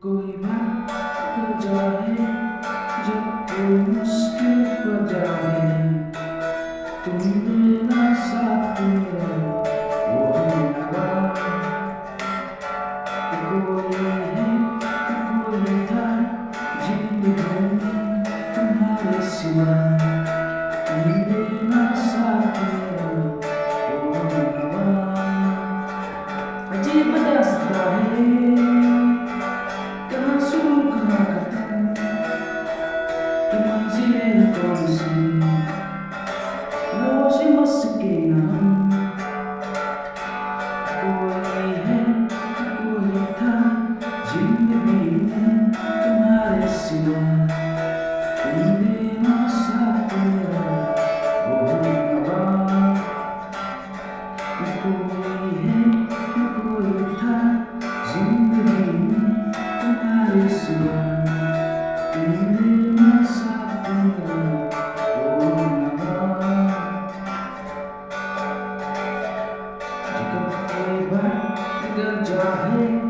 कोई बात कर जाए जब कोई मुश्किल पर जाए तुम मेरा साथ है वो नवा कोई है कोई था जिंदगी में तुम्हारे सिवा तुम मेरा साथ है वो नवा अजीब दास्तां है मंजिलें कौन सी रोज मस्के नाम कोई है कोई था जिंदगी में तुम्हारे सिवा तुम मेरा साथ वो नवा कोई है कोई था जिंदगी में तुम्हारे सिवा तुम मेरा साथ वो नवा जब कोई बात कर जाए